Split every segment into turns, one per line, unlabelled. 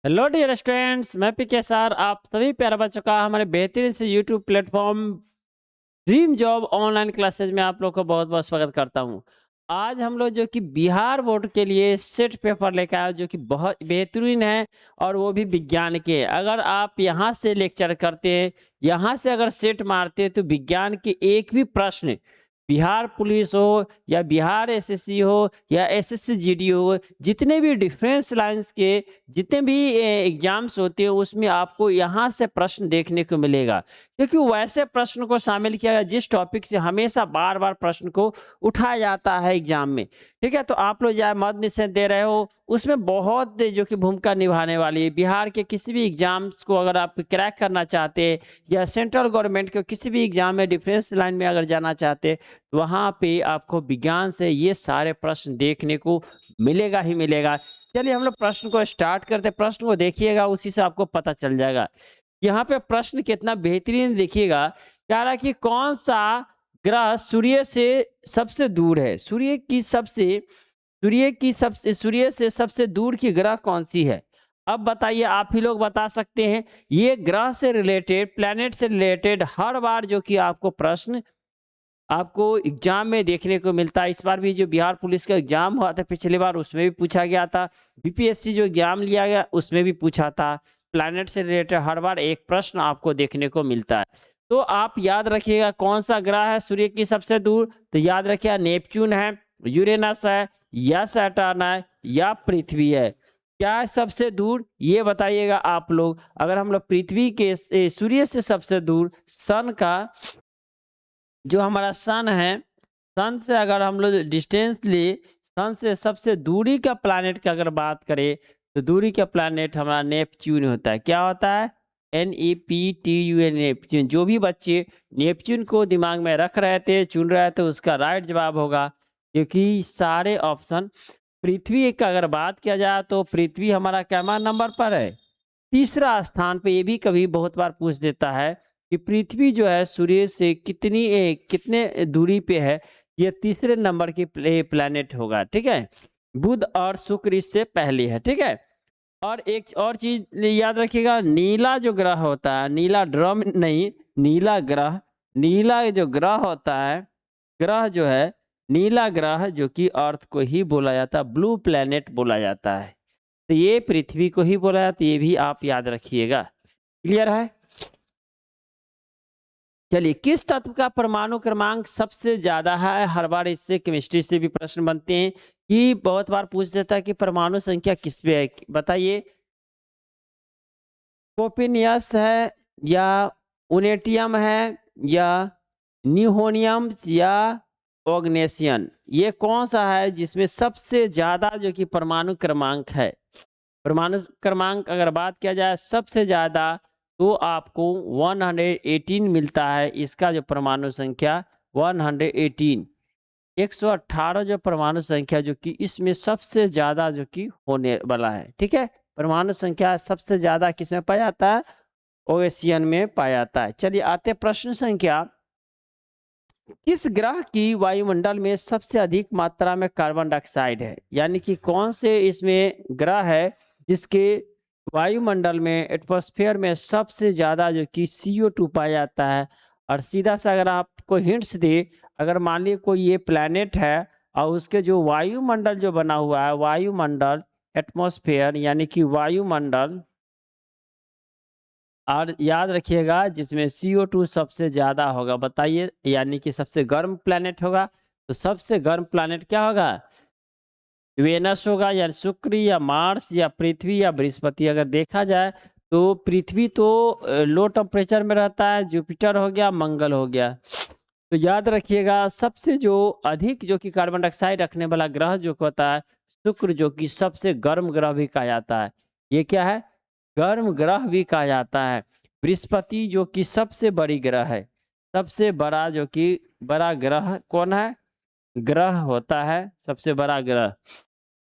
Hello dear students, मैं पीके sir आप सभी प्यारे बच्चों का हमारे बेहतरीन से YouTube platform dream job online classes में आप लोग को बहुत बहुत स्वागत करता हूं। आज हम लोग जो कि बिहार बोर्ड के लिए सेट पेपर लेकर आए जो कि बहुत बेहतरीन है और वो भी विज्ञान के। अगर आप यहां से लेक्चर करते हैं, यहां से अगर सेट मारते हैं तो विज्ञान के एक भी प्रश्न, बिहार पुलिस हो या बिहार एसएससी हो या एसएससी जीडी हो, जितने भी डिफेंस लाइंस के जितने भी एग्जाम्स होते हैं उसमें आपको यहाँ से प्रश्न देखने को मिलेगा, क्योंकि वैसे प्रश्न को शामिल किया गया जिस टॉपिक से हमेशा बार बार प्रश्न को उठाया जाता है एग्जाम में। ठीक है, तो आप लोग जो मद निषेध दे रहे हो उसमें बहुत जो कि भूमिका निभाने वाली है। बिहार के किसी भी एग्जाम्स को अगर आप क्रैक करना चाहते हैं या सेंट्रल गवर्नमेंट के किसी भी एग्जाम में डिफेंस लाइन में अगर जाना चाहते हैं तो वहाँ पे आपको विज्ञान से ये सारे प्रश्न देखने को मिलेगा ही मिलेगा। चलिए हम लोग प्रश्न को स्टार्ट करते हैं। प्रश्न को देखिएगा, उसी से आपको पता चल जाएगा। यहाँ पे प्रश्न कितना बेहतरीन देखिएगा। कह रहा कि कौन सा ग्रह सूर्य से सबसे दूर है? सूर्य से सबसे दूर की ग्रह कौन सी है? अब बताइए, आप ही लोग बता सकते हैं। ये ग्रह से रिलेटेड, प्लैनेट से रिलेटेड हर बार जो कि आपको प्रश्न आपको एग्जाम में देखने को मिलता है। इस बार भी जो बिहार पुलिस का एग्जाम हुआ था पिछली बार उसमें भी पूछा गया था, बीपीएससी जो एग्जाम लिया गया उसमें भी पूछा था। प्लैनेट से रिलेटेड हर बार एक प्रश्न आपको देखने को मिलता है। तो आप याद रखिएगा कौन सा ग्रह है सूर्य की सबसे दूर। तो याद रखिएगा नेपच्यून है, यूरेनस है, या सैटर्न है, या पृथ्वी है। क्या है सबसे दूर ये बताइएगा आप लोग। अगर हम लोग पृथ्वी के सूर्य से सबसे दूर सन का, जो हमारा सन है, सन से अगर हम लोग डिस्टेंस ले, सन से सबसे दूरी का प्लैनेट की अगर बात करें तो दूरी का प्लैनेट हमारा नेपच्यून होता है। क्या होता है? NEPTUN, Neptune. जो भी बच्चे नेपच्यून को दिमाग में रख रहे थे, चुन रहे थे, उसका राइट जवाब होगा, क्योंकि सारे ऑप्शन। पृथ्वी का अगर बात किया जाए तो पृथ्वी हमारा कैमा नंबर पर है? तीसरा स्थान पे। ये भी कभी बहुत बार पूछ देता है कि पृथ्वी जो है सूर्य से कितने दूरी पे है। ये तीसरे नंबर की प्लेनेट होगा। ठीक है, बुध और शुक्र इससे पहले है। ठीक है, और एक और चीज याद रखिएगा, नीला जो ग्रह होता है, नीला ड्रम नहीं, नीला ग्रह, नीला जो ग्रह होता है, ग्रह जो है नीला ग्रह, जो कि अर्थ को ही बोला जाता है, ब्लू प्लेनेट बोला जाता है। तो ये पृथ्वी को ही बोला जाता है, ये भी आप याद रखिएगा। क्लियर है? चलिए, किस तत्व का परमाणु क्रमांक सबसे ज्यादा है? हर बार इससे केमिस्ट्री से भी प्रश्न बनते हैं कि बहुत बार पूछ देता है कि परमाणु संख्या किस पे है। बताइए, कोपिनियस है, या उनेटियम है, या न्यूहोनियम, या ओग्नेशियन? ये कौन सा है जिसमें सबसे ज्यादा जो कि परमाणु क्रमांक है? परमाणु क्रमांक अगर बात किया जाए सबसे ज्यादा तो आपको 118 मिलता है। इसका जो परमाणु संख्या 118, 118 जो परमाणु संख्या जो कि इसमें सबसे ज्यादा जो कि होने वाला है। ठीक है, परमाणु संख्या सबसे ज्यादा किसमें पाया जाता है? ओएशियन में पाया जाता है। चलिए आते प्रश्न संख्या, किस ग्रह की वायुमंडल में सबसे अधिक मात्रा में कार्बन डाइऑक्साइड है? यानी कि कौन से इसमें ग्रह है जिसके वायुमंडल में, एटमॉस्फेयर में सबसे ज्यादा जो कि CO2 पाया जाता है? और सीधा सा अगर आपको हिंट्स दे, अगर मान लीजिए कोई ये प्लैनेट है और उसके जो वायुमंडल जो बना हुआ है, वायुमंडल, एटमॉस्फेयर यानी कि वायुमंडल, और याद रखिएगा जिसमें CO2 सबसे ज्यादा होगा। बताइए, यानी कि सबसे गर्म प्लैनेट होगा। तो सबसे गर्म प्लैनेट क्या होगा? वेनस होगा, या शुक्र, या मार्स, या पृथ्वी, या बृहस्पति। अगर देखा जाए तो पृथ्वी तो लो टेम्परेचर में रहता है, जुपिटर हो गया, मंगल हो गया। तो याद रखिएगा सबसे जो अधिक जो कि कार्बन डाइऑक्साइड रखने वाला ग्रह जो होता है शुक्र, जो कि सबसे गर्म ग्रह भी कहा जाता है। ये क्या है? गर्म ग्रह भी कहा जाता है। बृहस्पति जो कि सबसे बड़ी ग्रह है, सबसे बड़ा जो कि बड़ा ग्रह कौन है? ग्रह होता है सबसे बड़ा ग्रह।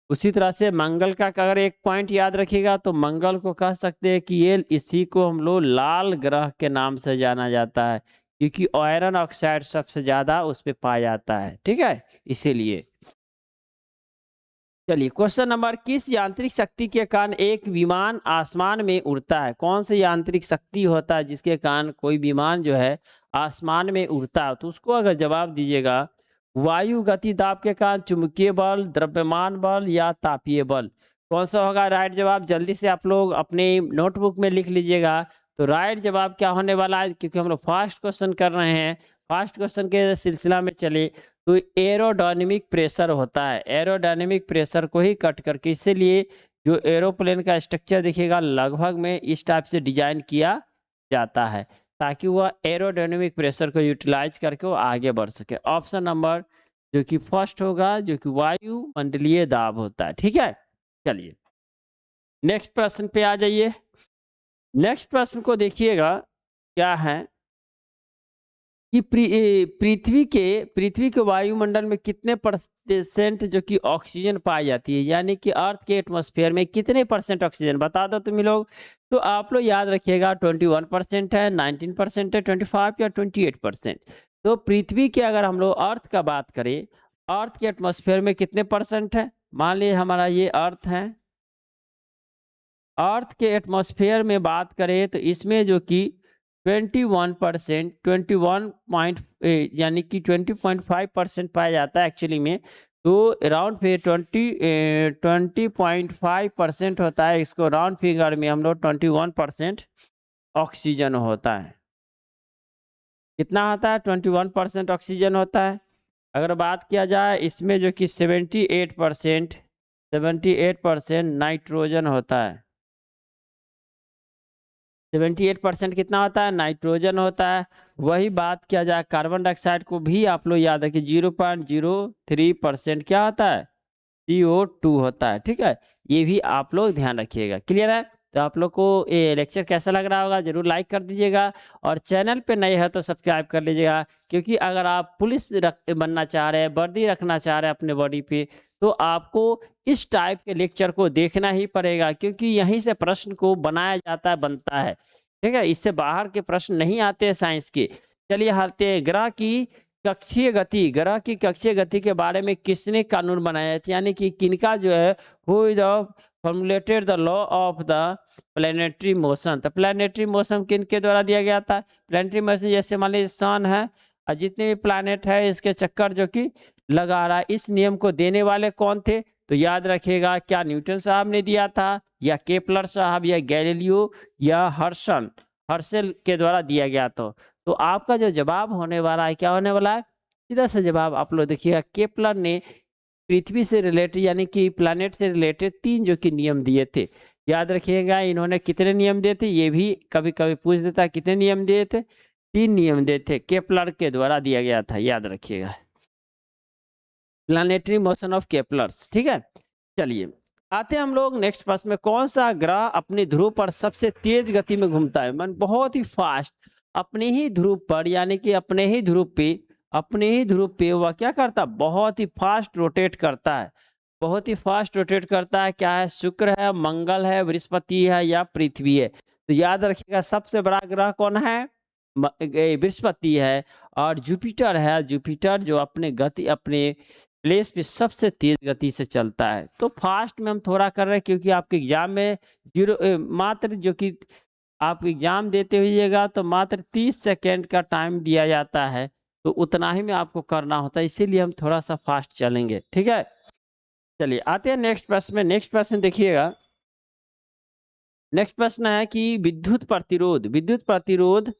उसी तरह से मंगल का अगर एक पॉइंट याद रखिएगा तो मंगल को कह सकते हैं कि ये, इसी को हम लोग लाल ग्रह के नाम से जाना जाता है, क्योंकि आयरन ऑक्साइड सबसे ज्यादा उस पर पाया जाता है। ठीक है, इसीलिए। चलिए क्वेश्चन नंबर, किस यांत्रिक शक्ति के कारण एक विमान आसमान में उड़ता है? कौन सी यांत्रिक शक्ति होता है जिसके कारण कोई विमान जो है आसमान में उड़ता है? तो उसको अगर जवाब दीजिएगा, वायु गति दाब के कारण, चुंबकीय बल, द्रव्यमान बल या तापीय बल, कौन सा होगा राइट जवाब? जल्दी से आप लोग अपने नोटबुक में लिख लीजिएगा। तो राइट जवाब क्या होने वाला है, क्योंकि हम लोग फास्ट क्वेश्चन कर रहे हैं, फास्ट क्वेश्चन के सिलसिला में चले तो एरोडायनेमिक प्रेशर होता है। एरोडायनेमिक प्रेशर को ही कट करके, इसीलिए जो एरोप्लेन का स्ट्रक्चर दिखेगा लगभग में इस टाइप से डिजाइन किया जाता है, ताकि वह एरोडायनेमिक प्रेशर को यूटिलाइज करके वो आगे बढ़ सके। ऑप्शन नंबर जो कि फर्स्ट होगा, जो कि वायुमंडलीय दाब होता है। ठीक है, चलिए नेक्स्ट प्रश्न पे आ जाइए। नेक्स्ट प्रश्न को देखिएगा, क्या है कि पृथ्वी के वायुमंडल में कितने परसेंट जो कि ऑक्सीजन पाई जाती है, यानी कि अर्थ के एटमॉस्फेयर में कितने परसेंट ऑक्सीजन, बता दो तुम लोग। तो आप लोग याद रखिएगा 21% है, 19% है, 25 या 28%। तो पृथ्वी के अगर हम लोग अर्थ का बात करें, अर्थ के एटमॉस्फेयर में कितने परसेंट है? मान लीजिए हमारा ये अर्थ है, अर्थ के एटमॉस्फेयर में बात करें तो इसमें जो कि 21%, 21 यानी कि 20.5% पाया जाता है एक्चुअली में। तो राउंड फिर 20.5% होता है, इसको राउंड फिगर में हम लोग 21% ऑक्सीजन होता है। कितना होता है? 21% ऑक्सीजन होता है। अगर बात किया जाए इसमें जो कि 78% नाइट्रोजन होता है। 78% कितना होता है? नाइट्रोजन होता है। वही बात किया जाए कार्बन डाइऑक्साइड को भी आप लोग याद रखिए, 0.03% क्या होता है? CO2 होता है। ठीक है, ये भी आप लोग ध्यान रखिएगा। क्लियर है? तो आप लोग को ये लेक्चर कैसा लग रहा होगा जरूर लाइक कर दीजिएगा, और चैनल पे नए हैं तो सब्सक्राइब कर लीजिएगा, क्योंकि अगर आप पुलिस बनना चाह रहे हैं, वर्दी रखना चाह रहे हैं अपने बॉडी पे, तो आपको इस टाइप के लेक्चर को देखना ही पड़ेगा, क्योंकि यहीं से प्रश्न को बनाया जाता है, बनता है। ठीक है, इससे बाहर के प्रश्न नहीं आते हैं साइंस के। चलिए आते हैं ग्रह की कक्षीय गति। ग्रह की कक्षीय गति के बारे में किसने कानून बनाया, यानी कि किनका जो है who is formulated the law of the planetary motion. तो प्लैनेटरी मोशन किन के द्वारा दिया गया था? प्लैनेटरी मोशन जैसे मान लीजिए सन है और जितने भी प्लैनेट है इसके चक्कर जो कि लगा रहा है, इस नियम को देने वाले कौन थे? तो याद रखिएगा, क्या न्यूटन साहब ने दिया था, या केपलर साहब, या गैलीलियो, या हर्शल के द्वारा दिया गया? तो आपका जो जवाब होने वाला है, क्या होने वाला है? सीधा सा जवाब आप लोग देखिएगा, केपलर ने पृथ्वी से रिलेटेड यानी कि प्लैनेट से रिलेटेड 3 जो कि नियम दिए थे। याद रखिएगा इन्होंने कितने नियम दिए थे, ये भी कभी कभी पूछ देता है कितने नियम दिए थे? 3 नियम दिए थे, केपलर के द्वारा दिया गया था, याद रखिएगा, प्लैनेटरी मोशन ऑफ केपलर्स। ठीक है, चलिए आते हैं हम लोग नेक्स्ट प्रश्न में। कौन सा ग्रह अपने ध्रुव पर सबसे तेज गति में घूमता है? मन बहुत ही फास्ट अपने ही ध्रुव पर, यानी कि अपने ही ध्रुव पे वह क्या करता है? बहुत ही फास्ट रोटेट करता है, बहुत ही फास्ट रोटेट करता है। क्या है? शुक्र है, मंगल है, बृहस्पति है, या पृथ्वी है? तो याद रखिएगा सबसे बड़ा ग्रह कौन है? बृहस्पति है। और जुपिटर है, जुपिटर जो अपने प्लेस पे सबसे तेज गति से चलता है। तो फास्ट में हम थोड़ा कर रहे हैं, क्योंकि आपके एग्जाम में मात्र जो कि आप एग्जाम देते हुईएगा तो मात्र 30 सेकेंड का टाइम दिया जाता है, तो उतना ही में आपको करना होता है, इसीलिए हम थोड़ा सा फास्ट चलेंगे। ठीक है, चलिए आते हैं नेक्स्ट प्रश्न में। नेक्स्ट प्रश्न देखिएगा, नेक्स्ट प्रश्न है कि विद्युत प्रतिरोध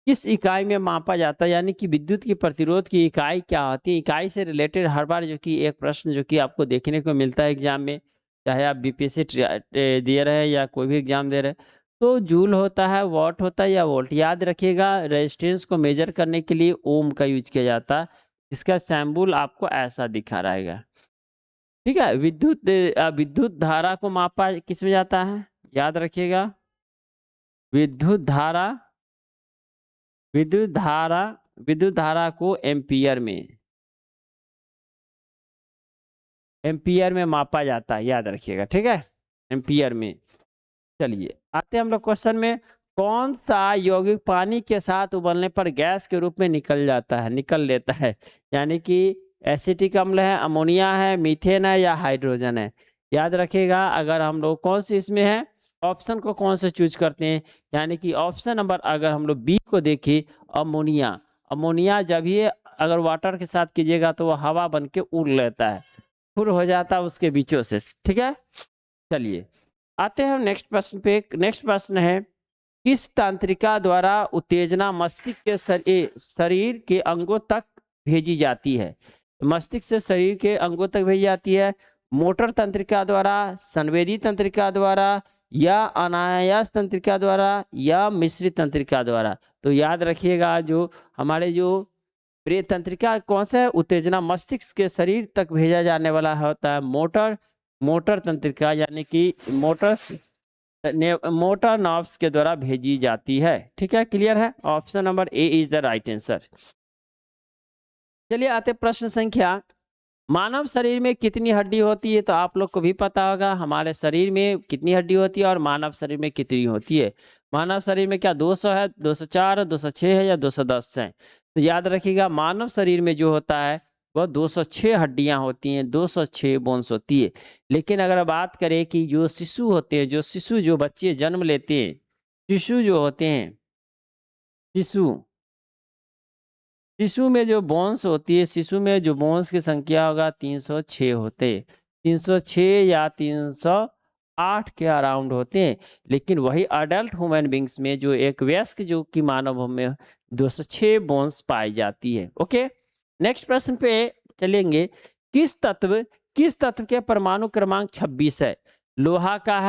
किस इकाई में मापा जाता है, यानी कि विद्युत की प्रतिरोध की इकाई क्या होती है? इकाई से रिलेटेड हर बार जो कि एक प्रश्न जो कि आपको देखने को मिलता है एग्जाम में, चाहे आप बीपीएससी दे रहे हैं या कोई भी एग्जाम दे रहे हैं। तो जूल होता है, वॉट होता है, या वोल्ट? याद रखिएगा रेजिस्टेंस को मेजर करने के लिए ओम का यूज किया जाता है। इसका सैम्बल आपको ऐसा दिखा रहेगा। ठीक है, विद्युत धारा को मापा किस में जाता है? याद रखिएगा, विद्युत धारा को एम्पियर में मापा जाता है, याद रखिएगा। ठीक है, एम्पियर में। चलिए आते हैं हम लोग क्वेश्चन में। कौन सा यौगिक पानी के साथ उबलने पर गैस के रूप में निकल लेता है, यानी कि एसिटिक अम्ल है, अमोनिया है, मीथेन है या हाइड्रोजन है? याद रखिएगा, अगर हम लोग कौन सी इसमें है, ऑप्शन को कौन से चूज करते हैं, यानी कि ऑप्शन नंबर अगर हम लोग बी को देखें, अमोनिया। अमोनिया जब ये अगर वाटर के साथ कीजिएगा तो वो हवा बन के उड़ लेता है, फुर हो जाता है उसके बीचों से, ठीक है। चलिए आते हैं नेक्स्ट प्रश्न पे। नेक्स्ट प्रश्न है, किस तंत्रिका द्वारा उत्तेजना मस्तिष्क के शरीर के अंगों तक भेजी जाती है? मस्तिष्क से शरीर के अंगों तक भेजी जाती है, मोटर तंत्रिका द्वारा, संवेदी तंत्रिका द्वारा या अनायास तंत्रिका द्वारा या मिश्रित तंत्रिका द्वारा? तो याद रखिएगा, जो हमारे जो प्रिय तंत्रिका कौन सा है, उत्तेजना मस्तिष्क के शरीर तक भेजा जाने वाला होता है मोटर तंत्रिका, यानी कि मोटर नर्व्स के द्वारा भेजी जाती है, ठीक है। क्लियर है? Option number A is the right answer. चलिए आते प्रश्न संख्या, मानव शरीर में कितनी हड्डी होती है? तो आप लोग को भी पता होगा हमारे शरीर में कितनी हड्डी होती है और मानव शरीर में कितनी होती है। मानव शरीर में क्या 200 है, 204 है, 206 है या 210 है? तो याद रखिएगा, मानव शरीर में जो होता है वह 206 हड्डियां होती हैं, 206 बोन्स होती है। लेकिन अगर बात करें कि जो शिशु होते हैं, जो बच्चे जन्म लेते हैं, शिशु जो होते हैं, शिशु में जो बोन्स होती है, शिशु में जो बोन्स की संख्या होगा 306 होते, 306 या 308 के अराउंड होते हैं। लेकिन वही अडल्ट ह्यूमन बींग्स में, जो एक वयस्क जो कि मानव में 206 बोन्स पाई जाती है। ओके, नेक्स्ट प्रश्न पे चलेंगे। किस तत्व के परमाणु क्रमांक 26 है? लोहा का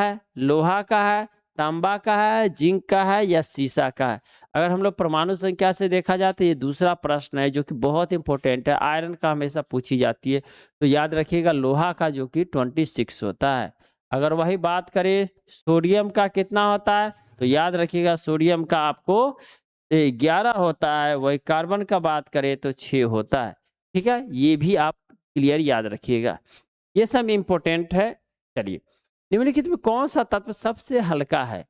है, तांबा का है, जिंक का है या सीसा का है? अगर हम लोग परमाणु संख्या से देखा जाए तो ये दूसरा प्रश्न है जो कि बहुत इंपॉर्टेंट है, आयरन का हमेशा पूछी जाती है। तो याद रखिएगा, लोहा का जो कि 26 होता है। अगर वही बात करें सोडियम का कितना होता है, तो याद रखिएगा सोडियम का आपको 11 होता है। वही कार्बन का बात करें तो 6 होता है, ठीक है। ये भी आप क्लियर याद रखिएगा, ये सब इंपॉर्टेंट है। चलिए, निम्नलिखित में कौन सा तत्व सबसे हल्का है?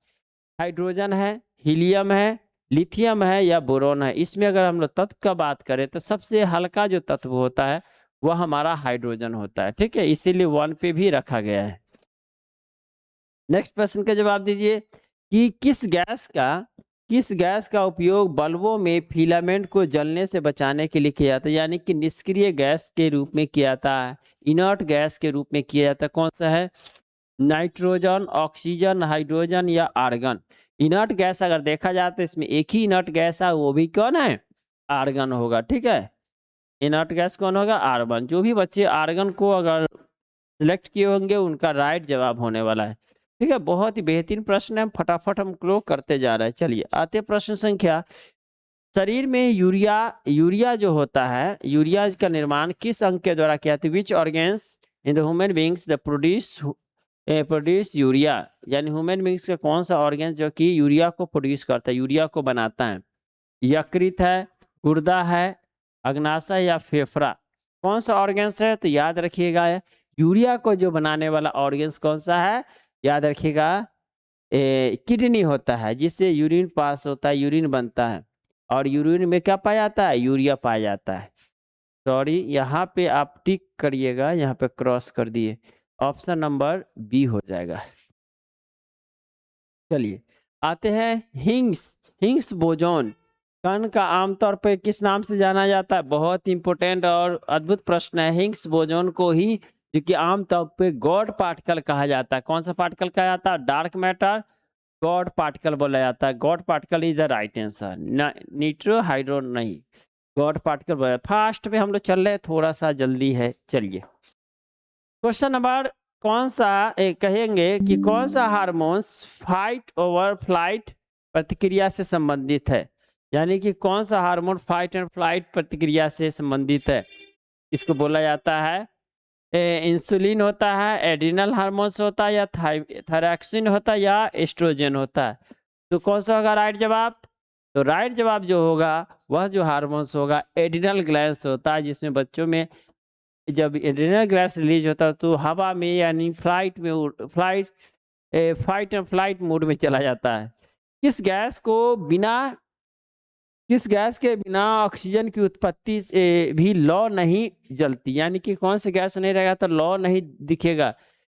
हाइड्रोजन है, हीलियम है, लिथियम है या बोरोन है? इसमें अगर हम लोग तत्व का बात करें तो सबसे हल्का जो तत्व होता है वह हमारा हाइड्रोजन होता है, ठीक है। इसीलिए 1 पे भी रखा गया है। नेक्स्ट प्रश्न का जवाब दीजिए कि किस गैस का उपयोग बल्बों में फिलामेंट को जलने से बचाने के लिए किया जाता है, यानी कि निष्क्रिय गैस के रूप में किया जाता है, इनर्ट गैस के रूप में किया जाता है? कौन सा है? नाइट्रोजन, ऑक्सीजन, हाइड्रोजन या आर्गन? इनर्ट गैस अगर देखा जाए तो इसमें एक ही इनर्ट गैस है, वो भी कौन है? आर्गन होगा, ठीक है। इनर्ट गैस कौन होगा? आर्गन। जो भी बच्चे आर्गन को अगर सिलेक्ट किए होंगे उनका राइट जवाब होने वाला है, ठीक है। बहुत ही बेहतरीन प्रश्न है, फटाफट हम क्लोज करते जा रहे हैं। चलिए आते प्रश्न संख्या, शरीर में यूरिया जो होता है, यूरिया का निर्माण किस अंग के द्वारा किया जाता है? Which organs in the human beings the produce urea, यानी ह्यूमन बींग्स का कौन सा ऑर्गेन जो कि यूरिया को प्रोड्यूस करता है, यूरिया को बनाता है? यकृत है, गुर्दा है, अग्नाशय या फेफड़ा? कौन सा ऑर्गेन्स है? तो याद रखिएगा, यूरिया को जो बनाने वाला ऑर्गेन्स कौन सा है? याद रखिएगा, किडनी होता है, जिससे यूरिन पास होता है, यूरिन बनता है। और यूरिन में क्या पाया जाता है? यूरिया पाया जाता है। सॉरी, यहाँ पे आप टिक करिएगा, यहाँ पे क्रॉस कर दिए, ऑप्शन नंबर बी हो जाएगा। चलिए आते हैं हिग्स बोजोन कण का आमतौर पर किस नाम से जाना जाता है? बहुत इंपॉर्टेंट और अद्भुत प्रश्न है। हिग्स बोजोन को ही जो कि आमतौर पे गॉड पार्टिकल कहा जाता है। कौन सा पार्टिकल कहा जाता है? डार्क मैटर गॉड पार्टिकल बोला जाता है। God particle is the right answer, neutro hydro नहीं, गॉड पार्टिकल बोला। फास्ट में हम लोग चल रहे हैं, थोड़ा सा जल्दी है। चलिए क्वेश्चन नंबर कहेंगे कि कौन सा हार्मोन्स फाइट ओवर फ्लाइट प्रतिक्रिया से संबंधित है, यानी कि कौन सा हार्मोन फाइट एंड फ्लाइट प्रतिक्रिया से संबंधित है? इसको बोला जाता है इंसुलिन होता है, एड्रिनल हार्मोन्स होता है या थायरॉक्सिन होता है या एस्ट्रोजन होता है? तो कौन सा होगा राइट जवाब? तो राइट जवाब जो होगा वह जो हार्मोन्स होगा एड्रिनल ग्लैंड्स होता है, जिसमें बच्चों में जब एड्रिनल ग्लैंड्स रिलीज होता है तो हवा में यानी फाइट एंड फ्लाइट मोड में चला जाता है। किस गैस को बिना किस गैस के बिना ऑक्सीजन की उत्पत्ति से भी लौ नहीं जलती, यानी कि कौन सी गैस नहीं रहेगा तो लौ नहीं दिखेगा,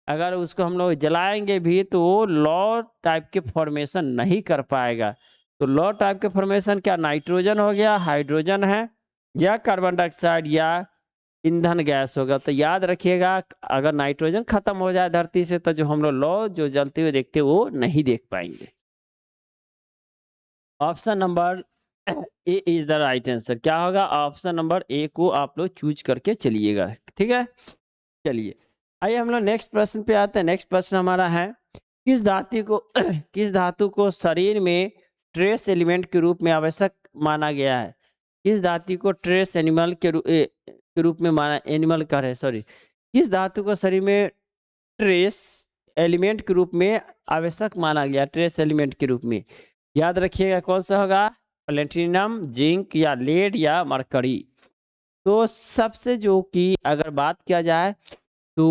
अगर उसको हम लोग जलाएंगे भी तो वो लौ टाइप के फॉर्मेशन नहीं कर पाएगा। तो लौ टाइप के फॉर्मेशन क्या नाइट्रोजन हो गया, हाइड्रोजन है, या कार्बन डाइऑक्साइड या ईंधन गैस होगा। तो याद रखिएगा अगर नाइट्रोजन खत्म हो जाए धरती से तो जो हम लोग लौ जो जलते हुए देखते वो नहीं देख पाएंगे। Option number A is the right answer. क्या होगा, ऑप्शन नंबर ए को आप लोग चूज करके चलिएगा, ठीक है। चलिए आइए हम लोग नेक्स्ट प्रश्न पे आते हैं। नेक्स्ट प्रश्न हमारा है किस धातु को किस धातु को शरीर में ट्रेस एलिमेंट के रूप में आवश्यक माना गया है। किस धातु को ट्रेस एनिमल के रूप में माना, एनिमल कर है सॉरी, किस धातु को शरीर में ट्रेस एलिमेंट के रूप में आवश्यक माना गया, ट्रेस एलिमेंट के रूप में। याद रखिएगा कौन सा होगा, प्लेटिनम, जिंक या लेड या मरकरी। तो सबसे जो कि अगर बात किया जाए तो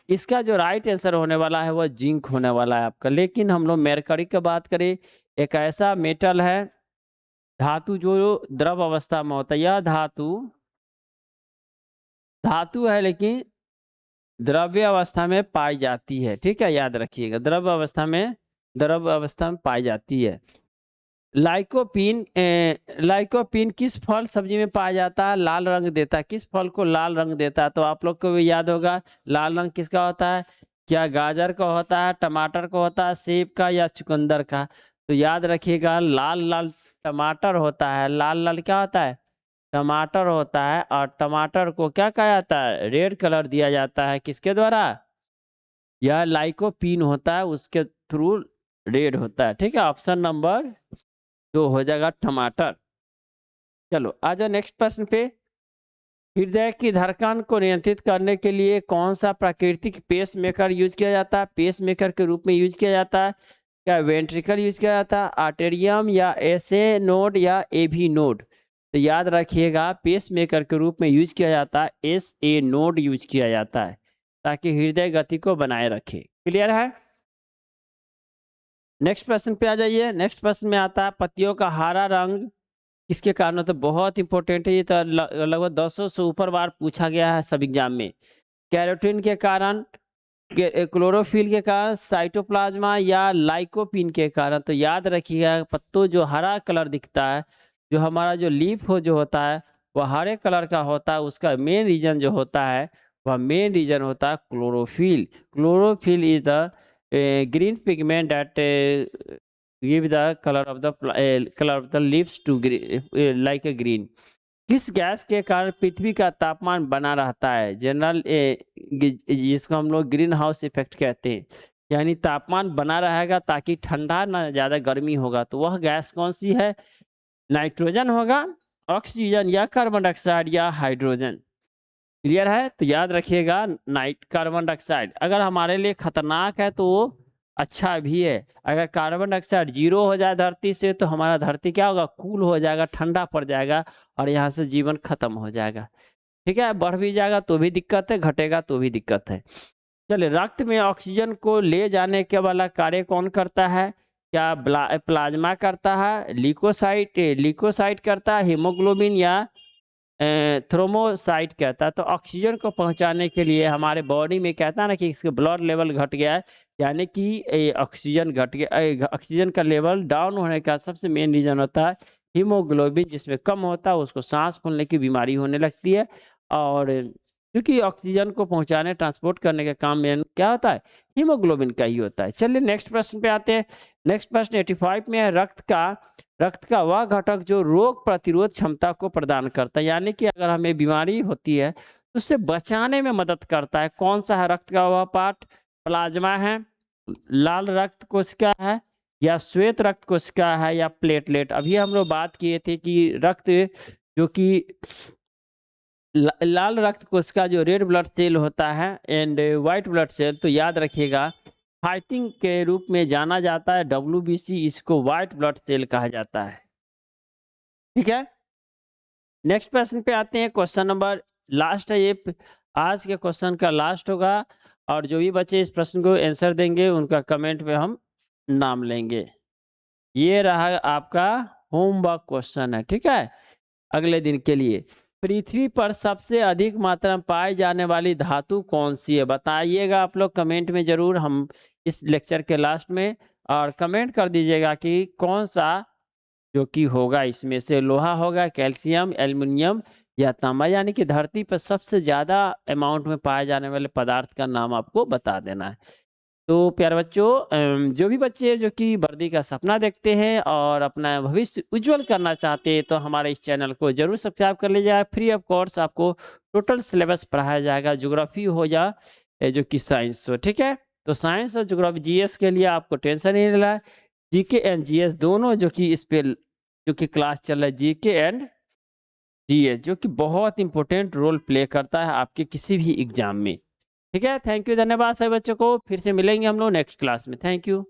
इसका जो राइट आंसर होने वाला है वह जिंक होने वाला है आपका। लेकिन हम लोग मरकरी की बात करें, एक ऐसा मेटल है, धातु जो द्रव अवस्था में होता है, यह धातु है लेकिन द्रव्य अवस्था में पाई जाती है, ठीक है, याद रखिएगा द्रव्य अवस्था में पाई जाती है। लाइकोपीन किस फल सब्जी में पाया जाता है, लाल रंग देता है, किस फल को लाल रंग देता है। तो आप लोग को भी याद होगा लाल रंग किसका होता है, क्या गाजर का होता है, टमाटर का होता है, सेब का या चुकंदर का। तो याद रखिएगा लाल लाल टमाटर होता है, लाल लाल क्या होता है, टमाटर होता है। और टमाटर को क्या कहा जाता है, रेड कलर दिया जाता है, किसके द्वारा, यह लाइकोपीन होता है, उसके थ्रू रेड होता है, ठीक है। ऑप्शन नंबर 2 हो जाएगा टमाटर। चलो आ जाओ नेक्स्ट प्रश्न पे। हृदय की धड़कन को नियंत्रित करने के लिए कौन सा प्राकृतिक पेस मेकर यूज किया जाता है, पेस मेकर के रूप में यूज किया जाता है। क्या वेंट्रिकल यूज किया जाता है, आर्टेरियम या एसए नोड या एवी नोड। तो याद रखिएगा पेस मेकर के रूप में यूज किया जाता है, एस ए नोड यूज किया जाता है ताकि हृदय गति को बनाए रखे। क्लियर है। नेक्स्ट प्रश्न पे आ जाइए। नेक्स्ट प्रश्न में आता है पत्तियों का हरा रंग किसके कारण होता है। बहुत इंपॉर्टेंट है ये, तो लगभग 200 से ऊपर बार पूछा गया है सब एग्जाम में। कैरोटीन के कारण, क्लोरोफिल के कारण, साइटोप्लाज्मा या लाइकोपिन के कारण। तो याद रखिएगा पत्तों जो हरा कलर दिखता है, जो हमारा जो लीफ हो जो होता है वह हरे कलर का होता है, उसका मेन रीजन जो होता है वह मेन रीजन होता है chlorophyll. Chlorophyll is the green pigment that give the color of the leaves to like a green। किस गैस के कारण पृथ्वी का तापमान बना रहता है, जनरल जिसको हम लोग ग्रीन हाउस इफेक्ट कहते हैं, यानी तापमान बना रहेगा ताकि ठंडा ना ज़्यादा गर्मी होगा। तो वह गैस कौन सी है, नाइट्रोजन होगा, ऑक्सीजन या कार्बन डाइऑक्साइड या हाइड्रोजन। क्लियर है। तो याद रखिएगा कार्बन डाइऑक्साइड अगर हमारे लिए खतरनाक है तो वो अच्छा भी है। अगर कार्बन डाइऑक्साइड 0 हो जाए धरती से तो हमारा धरती क्या होगा, कूल हो जाएगा, ठंडा पड़ जाएगा और यहाँ से जीवन खत्म हो जाएगा, ठीक है। बढ़ भी जाएगा तो भी दिक्कत है, घटेगा तो भी दिक्कत है। चलिए रक्त में ऑक्सीजन को ले जाने के वाला कार्य कौन करता है, क्या प्लाज्मा करता है, लिकोसाइट करता है, हीमोग्लोबिन या थ्रोमोसाइट कहता है। तो ऑक्सीजन को पहुंचाने के लिए हमारे बॉडी में कहता है ना कि इसका ब्लड लेवल घट गया है, यानी कि ऑक्सीजन घट गया, ऑक्सीजन का लेवल डाउन होने का सबसे मेन रीजन होता है हीमोग्लोबिन, जिसमें कम होता है उसको सांस फूलने की बीमारी होने लगती है। और क्योंकि ऑक्सीजन को पहुंचाने ट्रांसपोर्ट करने का काम में क्या होता है, हीमोग्लोबिन का ही होता है। चलिए नेक्स्ट प्रश्न पे आते हैं। नेक्स्ट प्रश्न 85 में है रक्त का वह घटक जो रोग प्रतिरोध क्षमता को प्रदान करता है, यानी कि अगर हमें बीमारी होती है तो उससे बचाने में मदद करता है। कौन सा है रक्त का वह पार्ट, प्लाज्मा है, लाल रक्त कोशिका है या श्वेत रक्त कोशिका है या प्लेटलेट। अभी हम लोग बात किए थे कि रक्त जो कि लाल रक्त कोशिका जो रेड ब्लड सेल होता है एंड व्हाइट ब्लड सेल, तो याद रखिएगा फाइटिंग के रूप में जाना जाता है WBC, इसको व्हाइट ब्लड सेल कहा जाता है, ठीक है। नेक्स्ट प्रश्न पे आते हैं। क्वेश्चन नंबर लास्ट है ये, आज के क्वेश्चन का लास्ट होगा और जो भी बच्चे इस प्रश्न को आंसर देंगे उनका कमेंट में हम नाम लेंगे। ये रहा आपका होमवर्क क्वेश्चन है, ठीक है, अगले दिन के लिए। पृथ्वी पर सबसे अधिक मात्रा में पाई जाने वाली धातु कौन सी है? बताइएगा आप लोग कमेंट में जरूर, हम इस लेक्चर के लास्ट में, और कमेंट कर दीजिएगा कि कौन सा जो कि होगा इसमें से, लोहा होगा, कैल्शियम, एल्युमिनियम या तांबा, यानी कि धरती पर सबसे ज्यादा अमाउंट में पाए जाने वाले पदार्थ का नाम आपको बता देना है। तो प्यारे बच्चों, जो भी बच्चे जो कि वर्दी का सपना देखते हैं और अपना भविष्य उज्जवल करना चाहते हैं, तो हमारे इस चैनल को जरूर सब्सक्राइब कर लीजिएगा। फ्री ऑफ कॉस्ट आपको टोटल सिलेबस पढ़ाया जाएगा, ज्योग्राफी हो या जो कि साइंस हो, ठीक है। तो साइंस और ज्योग्राफी जीएस के लिए आपको टेंशन नहीं लेना है। जीके एंड जीएस दोनों जो कि इस पे जो कि क्लास चल रहा है, जीके एंड जीएस, जो कि बहुत इंपॉर्टेंट रोल प्ले करता है आपके किसी भी एग्जाम में, ठीक है। थैंक यू, धन्यवाद सभी बच्चों को। फिर से मिलेंगे हम लोग नेक्स्ट क्लास में। Thank you.